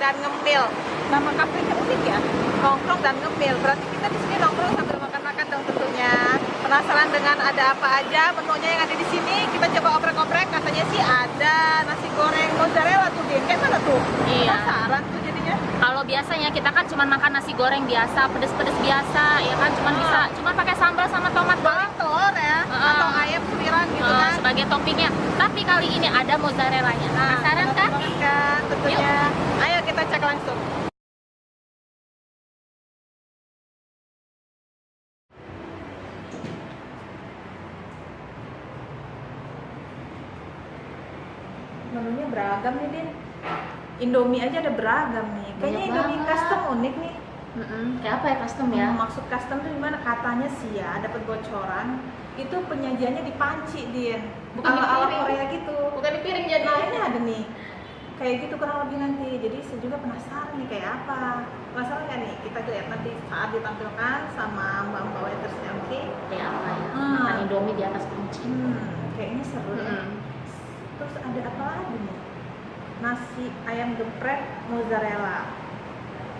dan ngemil. Nama kafenya unik ya, nongkrong dan ngemil. Berarti kita di sini nongkrong sambil makan-makan dong tentunya. Penasaran dengan ada apa aja menunya yang ada di sini? Kita coba oprek-oprek. Katanya sih ada nasi goreng mozzarella tuh, Din. Kayak mana tuh? Iya. Penasaran tuh jadinya. Kalau biasanya kita kan cuma makan nasi goreng biasa, pedes-pedes biasa, ya kan, cuma pakai sambal sama tomat doang. Telur ya, atau ayam suiran gitu kan. Sebagai toppingnya. Tapi kali ini ada mozzarella-nya. Penasaran kan? Kan, tentunya. Ayo kita cek langsung. Menunya beragam nih, Din. Indomie aja ada beragam nih. Kayaknya Banyak Indomie banget. custom unik nih. Kayak apa ya custom ya? Maksud custom tuh gimana? Katanya sih ya, dapat bocoran. Itu penyajiannya di panci, Din. Bukan di Ala-ala piring. Korea gitu. Bukan di piring jadi. Nah, ini ada nih. Kayak gitu kurang lebih nanti. Jadi saya juga penasaran nih kayak apa. Penasaran nggak nih? Kita lihat nanti saat ditampilkan sama mbak-mbak waitersnya, oke? Kayak apa ya? Makan Indomie di atas panci. Kayaknya seru ya. Terus ada apa lagi nih? Nasi ayam geprek mozzarella.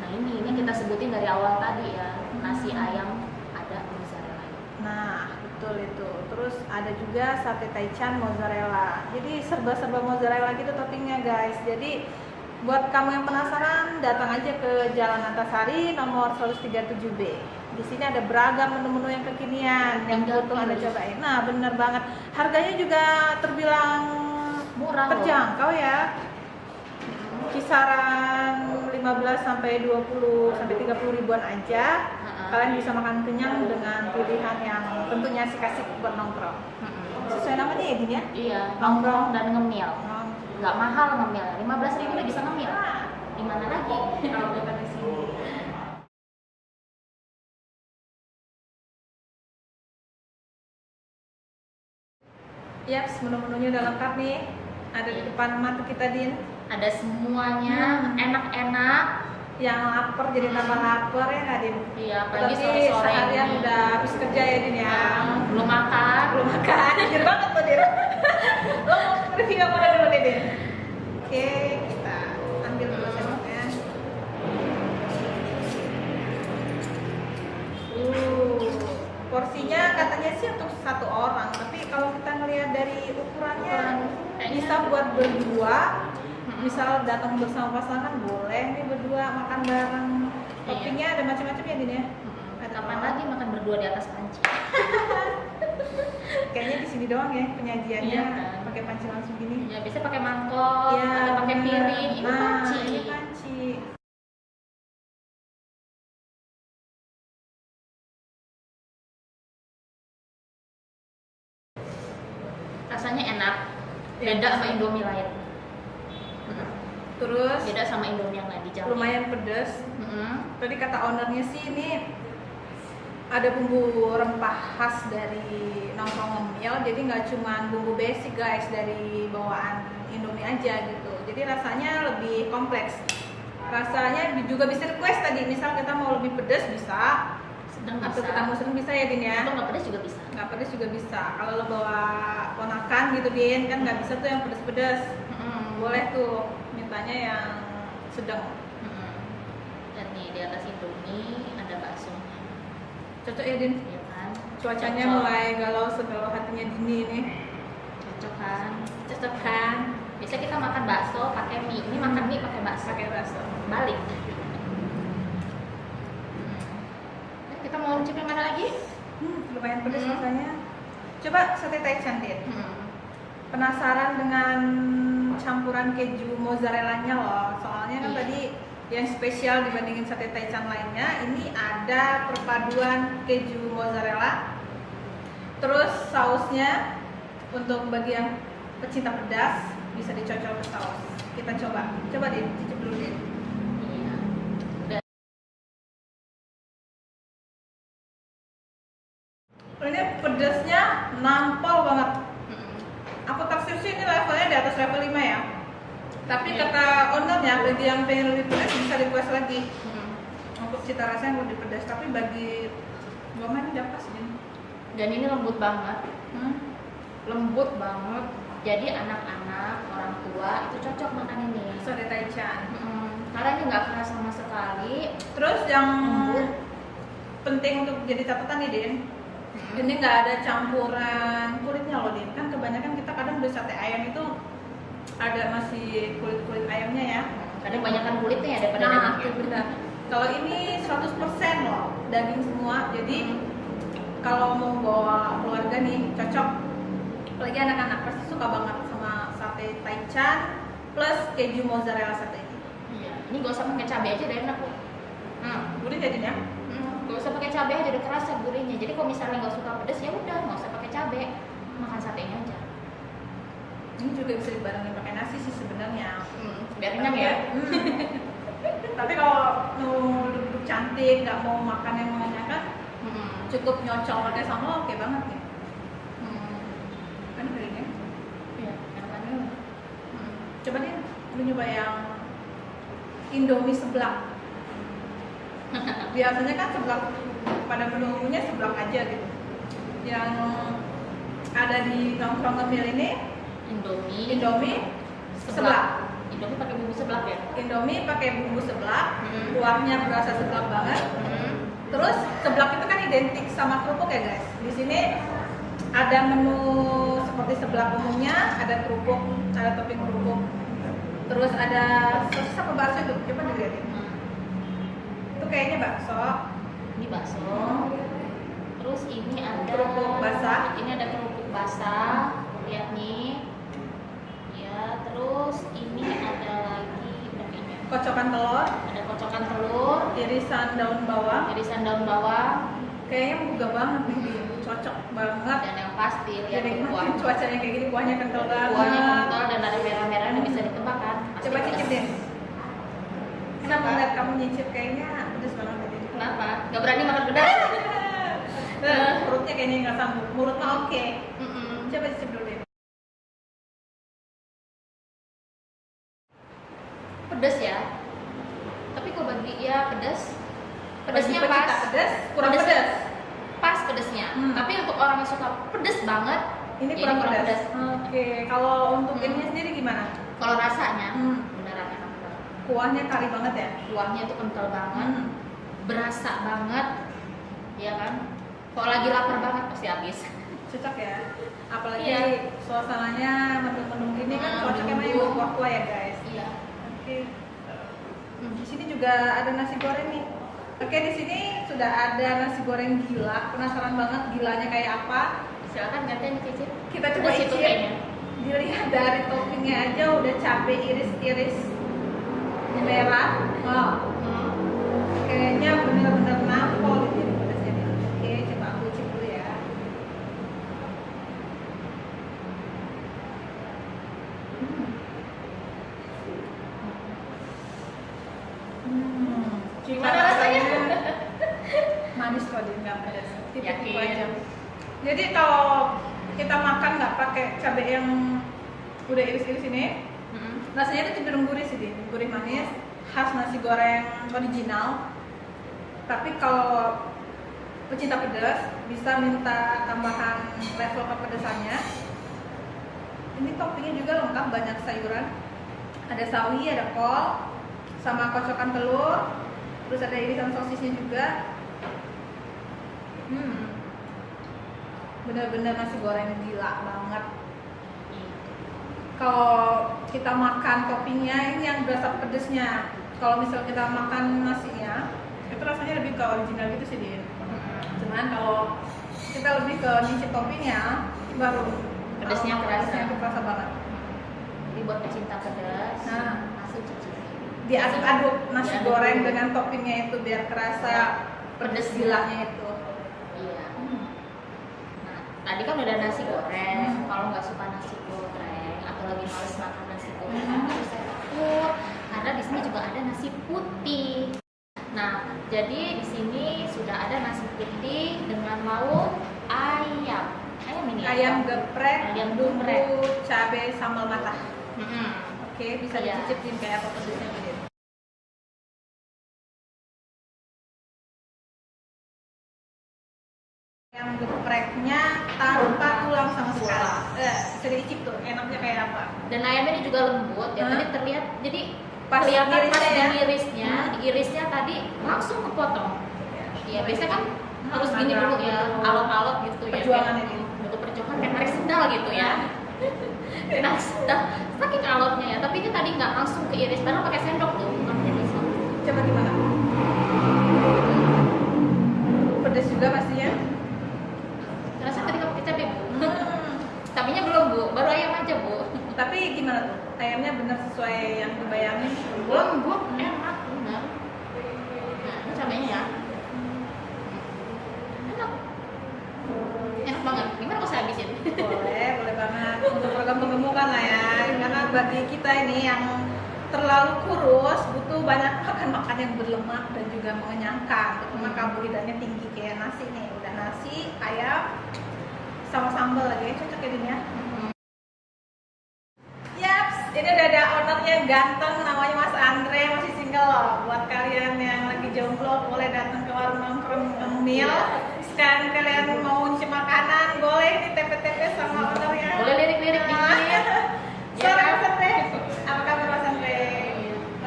Nah ini kita sebutin dari awal tadi ya, nasi ayam ada mozzarella. Nah, betul itu. Terus ada juga sate taichan mozzarella. Jadi serba-serba mozzarella gitu toppingnya, guys. Jadi buat kamu yang penasaran, datang aja ke Jalan Antasari nomor 137B. Di sini ada beragam menu-menu yang kekinian yang butuh Anda cobain. Nah, bener banget. Harganya juga terbilang Murah terjangkau ya. Kisaran 15 sampai 20 sampai 30 ribuan aja. Kalian bisa makan kenyang dengan pilihan yang tentunya asik-asik buat nongkrong. Sesuai namanya ya, Din ya? Iya, nongkrong dan ngemil. Oh. Nggak mahal ngemil, 15.000 udah bisa ngemil. Di mana lagi? Kalau bukan di sini. Yaps, menu-menunya udah lengkap nih. Ada di depan mata kita, Din. Ada semuanya, enak-enak. Yang lapar jadi tambah lapar ya nggak, Din? Iya, apalagi Tapi sore-sore seharian ini. udah habis kerja ya, Din ya. Belum makan. Belum makan, jujur banget tuh, Din. Lo mau review yang mana dulu nih, Din? Oke, kita ambil dulu sendoknya. Porsinya katanya sih untuk satu orang, tapi kalau kita ngelihat dari ukurannya bisa buat berdua. Misal datang bersama pasangan boleh nih berdua makan bareng. Toppingnya ada macam-macam ya, Din ya. Kapan lagi makan berdua di atas panci? Kayaknya di sini doang ya penyajiannya, Iya, kan? pakai panci langsung gini. Ya bisa pakai mangkok, atau pakai bener. piring. Ini panci. Ini panci. Rasanya enak. Beda sama Indomie lain. Terus Beda sama Indomie yang lain di Jawa. lumayan pedas. Tadi kata ownernya sih ini ada bumbu rempah khas dari nongkrong ngemil, jadi nggak cuma bumbu basic guys dari bawaan Indomie aja gitu. Jadi rasanya lebih kompleks. Rasanya juga bisa request tadi, misal kita mau lebih pedas bisa, Sedang atau bisa. kita mau sering bisa ya, Din ya. Atau nggak pedas juga bisa. Nggak pedas juga bisa. Kalau lo bawa ponakan gitu, Din, kan nggak bisa tuh yang pedas-pedas. Boleh tuh mintanya yang sedang. Dan nih di atas Indomie ada bakso. Cocok ya, Din? Ya kan? Cuacanya Cocok. mulai galau segalau hatinya Dini nih. Cocok kan? Cocok kan? Biasa kita makan bakso pakai mie. Ini makan mie pakai bakso. Pakai bakso. Balik. Kita mau cip yang mana lagi? Lumayan pedas rasanya. Coba sate taichan, Din. Penasaran dengan campuran keju mozzarella-nya loh. Soalnya kan Iya. tadi yang spesial dibandingin sate taichan lainnya, ini ada perpaduan keju mozzarella. Terus sausnya untuk bagi yang pecinta pedas bisa dicocol ke saus. Kita coba. Coba, Din, cicip dulu, Din. Iya. Ini pedasnya nampol banget. Aku taksir sih ini levelnya di atas level 5 ya. Tapi Iya. kata ownernya bagi yang pengen lebih pedas bisa request lagi untuk cita rasa yang lebih pedas. Tapi bagi goma ini udah pas, Din. Dan ini lembut banget. Hmm? Lembut banget. Jadi anak-anak, orang tua itu cocok makan ini. Sate taichan. Karena ini nggak keras sama sekali. Terus yang Lembut. penting untuk jadi catatan nih Din, ini nggak ada campuran kulitnya loh Din. Kan kebanyakan kita kadang beli sate ayam itu ada masih kulit ayamnya ya. Kadang banyakkan kulitnya ya daripada Nah, dagingnya. itu benar. Kalau ini 100% loh daging semua. Jadi kalau mau bawa keluarga nih cocok. Apalagi anak-anak pasti suka banget sama sate taichan plus keju mozzarella sate ini. Iya. Ini gak usah pakai cabai aja udah enak kok. Gurih jadi ya. Gak usah pakai cabai aja udah kerasa gurihnya. Jadi kalau misalnya nggak suka pedas ya udah nggak usah pakai cabai, makan satenya aja. Ini juga bisa dibarengin pakai nasi sih sebenarnya. Biar kenyang ya. Tapi kalau mau duduk cantik, nggak mau makan yang mengenyangkan, cukup nyocol pakai sambal oke banget nih. Kan kayaknya. Iya, enakannya. Coba deh, lu nyoba yang Indomie seblak. Biasanya kan seblak pada menu-menunya seblak aja gitu. Yang ada di nongkrong ngemil ini Indomie seblak. Indomie pakai bumbu seblak ya. Indomie pakai bumbu seblak, kuahnya berasa seblak banget. Terus seblak itu kan identik sama kerupuk ya guys. Di sini ada menu seperti seblak umumnya, ada kerupuk, ada topping kerupuk. Terus ada sosis apa bakso itu? Coba dilihatin. Itu kayaknya bakso. Ini bakso. Terus ini ada Kerupuk basah. Ini ada kerupuk basah. Lihat nih. Ya, terus ini ada lagi dagingnya. Kocokan telur, Ada kocokan telur, irisan daun bawang. irisan daun bawang, Kayaknya menggugah banget nih, Din. Cocok banget. dan yang pasti lihat Jadi tuh kuah. cuacanya kayak gini, kuahnya kental banget. Kuahnya kental dan ada merah-merah yang bisa ditebak kan. Pasti Coba pedas. cicip deh. Kenapa ngeliat kamu nyicip kayaknya pedes banget tadi. Kenapa? Gak berani makan pedas? Perutnya kayaknya nggak sanggup. Mulut mah oke. Mm-mm. Coba cicip dulu deh. Pedas ya. Tapi kalau bagi ya pedas. Pedasnya Bagi pecinta pas. pedes, kurang Pedas- pedes. Pas pedasnya. Tapi untuk orang yang suka pedas banget, Ini ya kurang pedes. Oke, kalau untuk ininya sendiri gimana? Kalau rasanya Hmm. beneran enak banget. Kuahnya kari banget ya? Kuahnya tuh kental banget, Hmm. berasa banget, ya kan? Kalau lagi lapar banget pasti habis. Cocok ya? Apalagi Iya. suasananya mendung-mendung gini kan Hmm, cocok emang yang mendung. kuah-kuah ya guys. Iya. Oke. Di sini juga ada nasi goreng nih. Oke, di sini sudah ada nasi goreng gila. Penasaran banget gilanya kayak apa? Silakan gantian cicip. Kita coba Pedas itu icip. kayaknya. Dilihat dari toppingnya aja udah cabai iris-iris merah. Wow, kayaknya bener-bener nampol ini pedasnya nih. Oke, coba aku icip dulu ya. Gimana rasanya? Manis kok dia nggak pedas. Tipe-tipe Yakin? aja. Jadi kalau kita makan nggak pakai cabai yang udah iris-iris ini, rasanya itu cenderung gurih sih, Din. Gurih manis, khas nasi goreng original. Tapi kalau pecinta pedas bisa minta tambahan level kepedesannya. Ini toppingnya juga lengkap, banyak sayuran. Ada sawi, ada kol, sama kocokan telur, terus ada irisan sosisnya juga. Bener-bener nasi goreng gila banget. Kalau kita makan toppingnya ini yang berasa pedesnya. Kalau misal kita makan nasinya, itu rasanya lebih ke original gitu sih, Din. Cuman kalau kita lebih ke nyicip toppingnya, baru Pedesnya kerasa. pedesnya itu kerasa banget. Jadi buat pecinta pedas, Nah. langsung cicip. Diaduk-aduk nasi Diaduk goreng dulu. dengan toppingnya itu biar kerasa pedes gilanya itu. Iya. Nah, tadi kan udah nasi goreng. Kalau nggak suka nasi goreng atau lagi males makan nasi goreng, nggak usah takut. Karena di sini juga ada nasi putih. Nah, jadi di sini sudah ada nasi putih dengan lauk ayam. Ayam ini ya? Ayam geprek, Ayam bumbu geprek. cabai sambal matah. Mm-mm. Oke, bisa Iya. dicicipin kayak apa pedesnya gitu. Yang gepreknya tanpa tulang sama sekali. Bisa diicip tuh, enaknya kayak apa? Dan ayamnya ini juga lembut ya. Hah? Tadi terlihat jadi Pas kelihatan pas irisnya ya? diirisnya tadi langsung kepotong. Iya, biasanya kan harus gini Agak dulu ya, butuh alot-alot gitu ya. perjuangan kayak ini. butuh perjuangan kayak narik sendal gitu ya. Narik sendal, saking alotnya ya. Tapi ini tadi nggak langsung keiris, padahal pakai sendok tuh, bukan pakai pisau. Coba gimana? Pedas juga pastinya. Terasa tadi nggak pakai cabai bu? Cabainya belum bu, baru ayam aja bu. Tapi gimana tuh? Ayamnya benar sesuai yang dibayangin? Lembut, enak, benar. Nah, ini cabainya ya. Enak. Enak banget. Gimana kalau saya habisin? Boleh banget. Untuk program pemgemukan lah ya. Karena bagi kita ini yang terlalu kurus butuh banyak makan yang berlemak dan juga mengenyangkan. Terutama karbohidratnya tinggi kayak nasi nih. Udah nasi, ayam, sama sambal lagi. Cocok ya Din ya? Yaps, ini udah ada ownernya ganteng, namanya Mas Andre, masih single loh. Buat kalian yang lagi jomblo boleh datang ke warung nongkrong ngemil. Sekarang kalian mau nyicip makanan, boleh nih TP-TP sama ownernya. Boleh lirik-lirik dikit. Sore Mas Andre, apa kabar Mas Andre?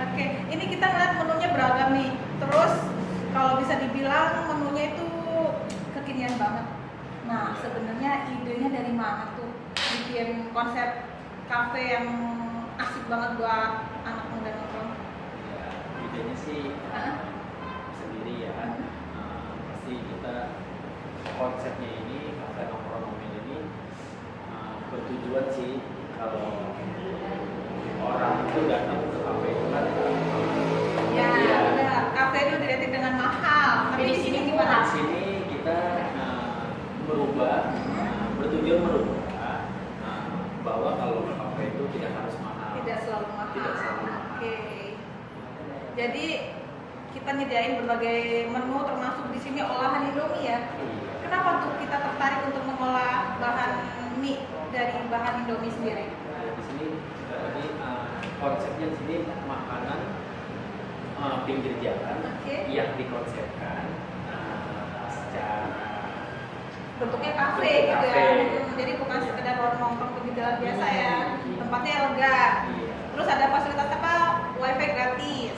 Oke, ini kita ngeliat menunya beragam nih. Terus kalau bisa dibilang menunya itu kekinian banget. Nah, sebenarnya idenya dari mana tuh bikin konsep kafe yang asik banget buat anak muda nongkrong? Idenya sih sendiri ya. Pasti kita konsepnya ini kafe nongkrong mobil ini bertujuan sih kalau orang itu datang ke kafe itu kan Ya, iya. benar. Kafe itu identik dengan mahal. Tapi di sini di gimana? sini kita bertujuan merubah bahwa kalau ke kafe itu tidak harus mahal. Tidak selalu mahal. Tidak selalu mahal. Oke. Jadi kita nyediain berbagai menu termasuk di sini olahan Indomie ya. Kenapa tuh kita tertarik untuk mengolah bahan mie dari bahan Indomie sendiri? Di sini jadi konsepnya di sini makanan pinggir jalan yang dikonsepkan secara bentuknya kafe gitu ya. Jadi bukan sekedar warung nongkrong pinggir jalan biasa ya. Tempatnya elegan. Terus ada fasilitas apa? Wifi gratis.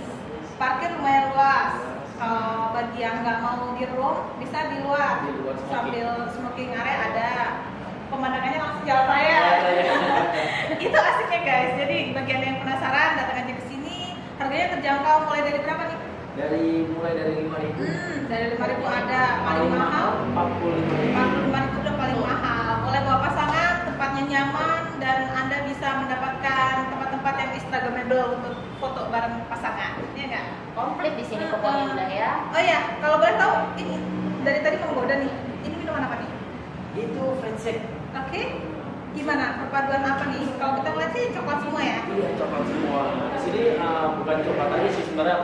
Parkir lumayan luas. Kalau bagi yang nggak mau di room bisa di luar. Sambil smoking area ada. Pemandangannya langsung jalan raya. Itu asiknya guys. Jadi bagi Anda yang penasaran datang aja ke sini. Harganya terjangkau mulai dari berapa nih? Mulai dari 5.000. Dari 5.000 ada paling mahal 45.000 udah paling mahal. Boleh bawa pasangan, tempatnya nyaman dan Anda bisa mendapatkan tempat-tempat yang instagramable untuk foto bareng pasangan. Iya nggak? Komplit di sini pokoknya udah ya. Oh iya, kalau boleh tahu ini dari tadi menggoda nih. Ini minuman apa nih? Itu friendship. Oke. Gimana perpaduan apa nih? Kalau kita ngeliat sih coklat semua ya. Iya, coklat semua. Di sini bukan coklat aja sih sebenarnya,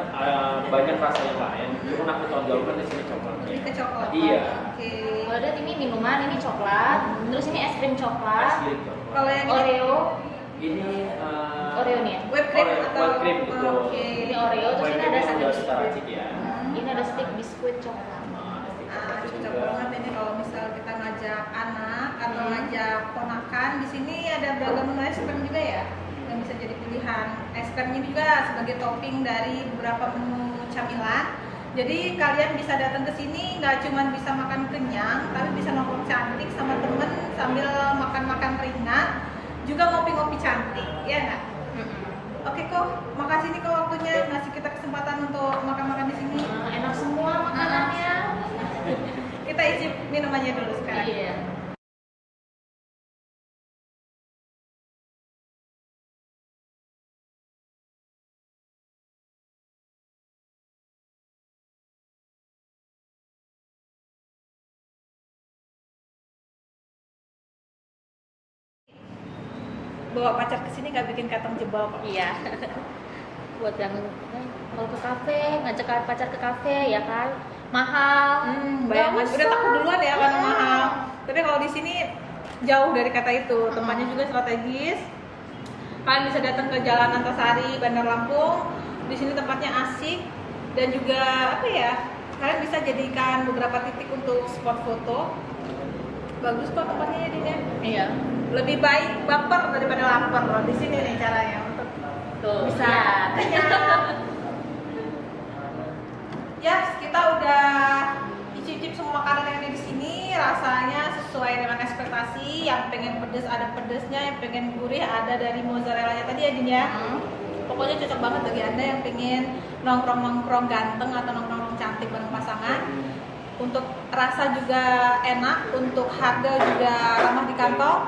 banyak rasa yang lain. Cuma aku tonjolkan di sini coklatnya. Ini ke coklat. Iya. Oke. Kalau lihat ini minuman, ini coklat, terus ini es krim Es coklat, krim coklat. Kalau yang ini Oreo, Ini Oreo nih ya. whipped cream Oreo, atau whipped cream, betul. Oke. Ini Oreo, terus ini ada sudah stick. kita racik ya. Ini ada stick biskuit coklat. Cocok banget ini kalau misal kita ngajak anak atau ngajak ponakan. Di sini ada beragam menu es krim juga ya yang bisa jadi pilihan. Es krimnya juga sebagai topping dari beberapa menu camilan. Jadi kalian bisa datang ke sini nggak cuma bisa makan kenyang, tapi bisa nongkrong cantik sama temen sambil makan-makan ringan, juga ngopi-ngopi cantik, ya nggak? Oke kok, makasih nih kok waktunya ngasih kita kesempatan untuk makan-makan di sini. Enak semua makanannya. Kita icip minumannya dulu sekarang. Iya. Bawa pacar ke sini nggak bikin kantong jebol kok. Iya. Buat yang kalau ke kafe, ngajak pacar ke kafe ya kan, mahal. Bayangan Nggak udah usah. takut duluan ya karena mahal. Tapi kalau di sini jauh dari kata itu, tempatnya juga strategis. Kalian bisa datang ke Jalan Antasari, Bandar Lampung. Di sini tempatnya asik dan juga apa ya? Kalian bisa jadikan beberapa titik untuk spot foto. Bagus kok tempatnya ya Din ya. Iya. Lebih baik baper daripada lapar loh. Di sini nih caranya untuk Tuh, bisa. lihat. Ya, kita udah icip-icip semua makanan yang ada di sini, rasanya sesuai dengan ekspektasi. Yang pengen pedes ada pedesnya, yang pengen gurih ada dari mozzarella-nya tadi ya, Din ya. Pokoknya cocok banget bagi Anda yang pengen nongkrong-nongkrong ganteng atau nongkrong cantik bareng pasangan. Untuk rasa juga enak, untuk harga juga ramah di kantong,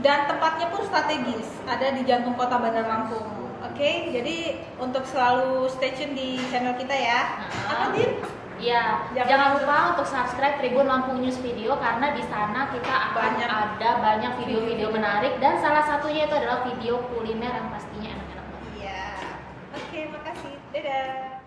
dan tempatnya pun strategis, ada di jantung kota Bandar Lampung. Oke, jadi untuk selalu stay tune di channel kita ya. Apa, Din? Ya, jangan lupa untuk subscribe Tribun Lampung News Video karena di sana kita akan ada banyak video-video menarik dan salah satunya itu adalah video kuliner yang pastinya enak-enak banget. Iya. Oke, makasih. Dadah.